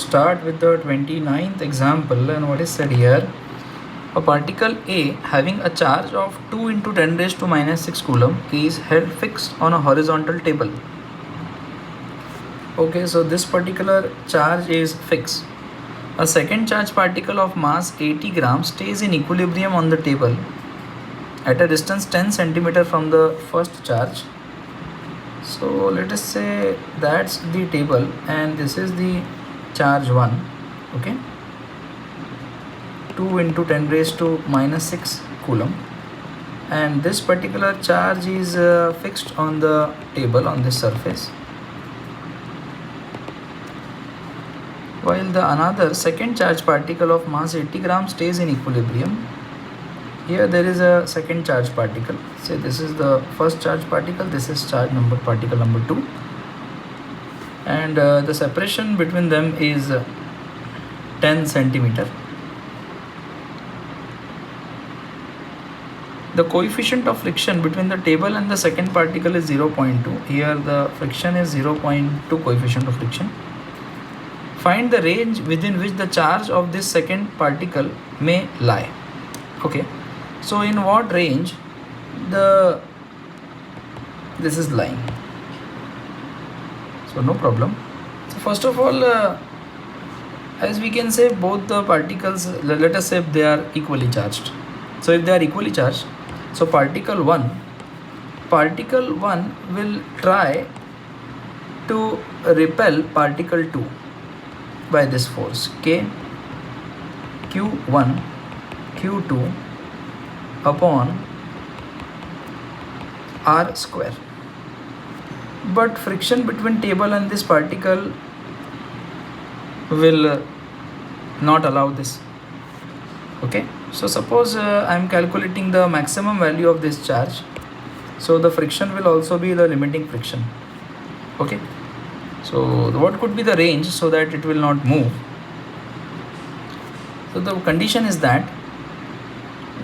start with the 29th example, and what is said here, a particle A having a charge of 2 into 10 raised to minus 6 coulomb is held fixed on a horizontal table. Okay, so this particular charge is fixed. A second charge particle of mass 80 grams stays in equilibrium on the table at a distance 10 centimeter from the first charge. So let us say that's the table and this is the charge 1. Okay, 2 into 10 raised to minus 6 coulomb, and this particular charge is fixed on the table on this surface, while the another second charge particle of mass 80 grams stays in equilibrium. Here there is a second charge particle. Say this is the first charge particle, this is charge particle number 2, and the separation between them is 10 centimeter. The coefficient of friction between the table and the second particle is 0.2. Here the friction is 0.2 coefficient of friction. Find the range within which the charge of this second particle may lie. Okay, so in what range this is lying? So no problem. So first of all, as we can say, both the particles, let us say they are equally charged. So if they are equally charged, so particle 1 will try to repel particle 2 by this force K Q1 Q2 upon R square. But friction between table and this particle will not allow this. Okay, so suppose I am calculating the maximum value of this charge, so the friction will also be the limiting friction. Okay, so what could be the range so that it will not move? So the condition is that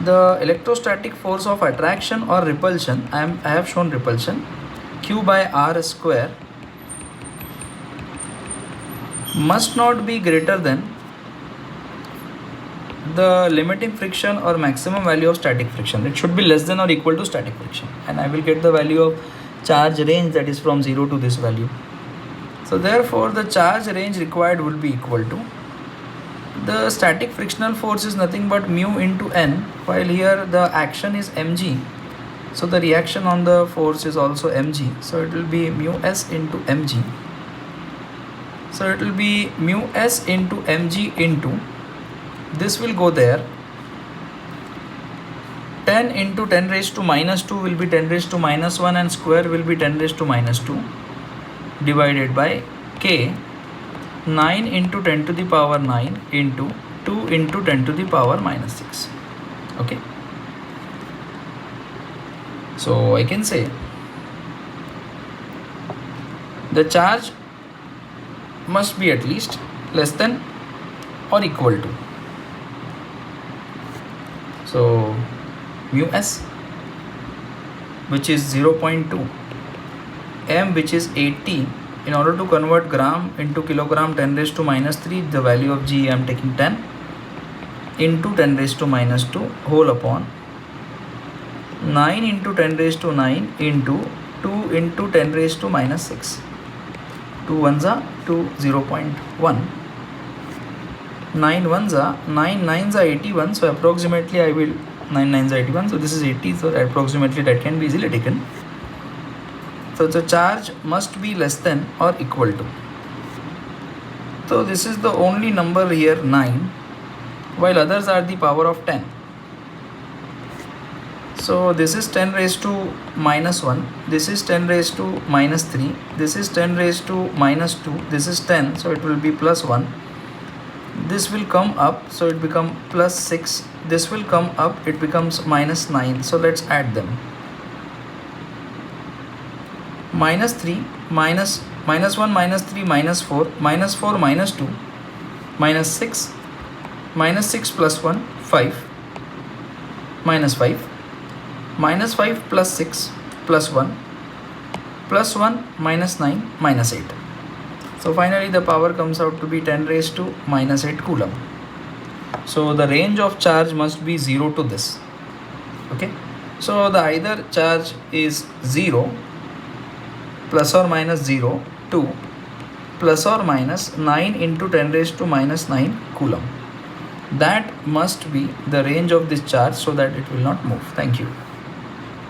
the electrostatic force of attraction or repulsion, I have shown repulsion, Q by R square, must not be greater than the limiting friction or maximum value of static friction. It should be less than or equal to static friction, and I will get the value of charge range, that is from 0 to this value. So therefore the charge range required will be equal to, the static frictional force is nothing but mu into n, while here the action is mg, so the reaction on the force is also mg, so it will be mu s into mg. So it will be mu s into mg into, this will go there, 10 into 10 raised to minus 2 will be 10 raised to minus 1, and square will be 10 raised to minus 2, divided by k 9 into 10 to the power 9 into 2 into 10 to the power minus 6. Okay, so I can say the charge must be at least less than or equal to, so mu s, which is 0.2, m, which is 80. In order to convert gram into kilogram, 10 raised to minus 3, the value of G I am taking 10 into 10 raised to minus 2 whole upon 9 into 10 raised to 9 into 2 into 10 raised to minus 6. 2 ones are 2, 0.1. 9 ones are 9 nines are 81. So approximately I will 9 nines are 81. So this is 80. So approximately that can be easily taken. So the charge must be less than or equal to. So this is the only number here 9, while others are the power of 10. So this is 10 raised to minus 1, this is 10 raised to minus 3, this is 10 raised to minus 2, this is 10, so it will be plus 1. This will come up, so it becomes plus 6. This will come up, it becomes minus 9. So let's add them. Minus 3, minus 1, minus 3, minus 4, minus 4, minus 2, minus 6, minus 6 plus 1, 5, minus 5, minus 5 plus 6 plus 1, plus 1 minus 9 minus 8. So finally the power comes out to be 10 raised to minus 8 coulomb. So the range of charge must be 0 to this. Okay, so the either charge is 0 plus or minus 0 to plus or minus 9 into 10 raised to minus 9 coulomb. That must be the range of this charge so that it will not move. Thank you.